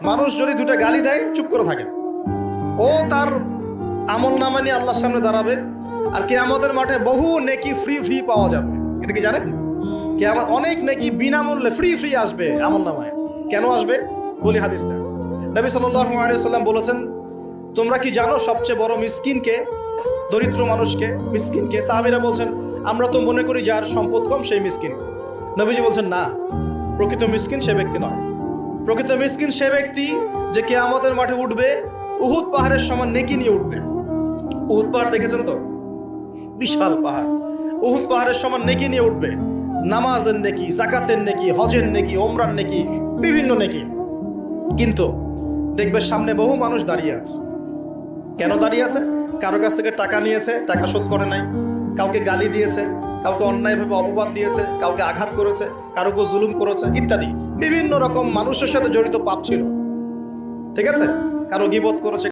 মানুষ যদি দুটা গালি দেয় চুপ করে থাকে, ও তার আমল নামা নিয়ে আল্লাহর সামনে দাঁড়াবে, আর কিয়ামতের মাঠে বহু নেকি ফ্রি ফ্রি পাওয়া যাবে। এটা কি জানেন? কিয়ামত অনেক নেকি বিনামূল্যে ফ্রি ফ্রি আসবে আমল নামায়। কেন আসবে বলি হাদিসটা। নবী সাল্লাল্লাহু আলাইহি ওয়াসাল্লাম বলেছেন, তোমরা কি জানো সবচেয়ে বড় মিসকিনকে? দরিদ্র মানুষকে, মিসকিনকে। সাহাবীরা বলছেন, আমরা তো মনে করি যার সম্পদ কম সেই মিসকিন। নবীজি বলছেন, না, প্রকৃত মিসকিন সে ব্যক্তি নয়। প্রকৃত মিসকিন সে ব্যক্তি যে কিয়ামতের মাঠে উঠবে উহুদ পাহাড়ের সমান নেকি নিয়ে উঠবে। উহুদ পাহাড় দেখেছেন তো? বিশাল পাহাড়। উহুদ পাহাড়ের সমান নেকি নিয়ে উঠবে। নামাজের নেকি, যাকাতের নেকি, হজের নেকি, ওমরার নেকি, বিভিন্ন নেকি। কিন্তু দেখবে সামনে বহু মানুষ দাঁড়িয়ে আছে। কেন দাঁড়িয়ে আছে? কারো কাছ থেকে টাকা নিয়েছে, টাকা শোধ করে নাই, কাউকে গালি দিয়েছে, কাউকে অন্যায়ভাবে অপবাদ দিয়েছে, কাউকে আঘাত করেছে, কারো উপর জুলুম করেছে ইত্যাদি। বিভিন্ন রকম মানুষের সাথে জড়িত পাপ ছিল, ঠিক আছে? কারো গীবত করেছে,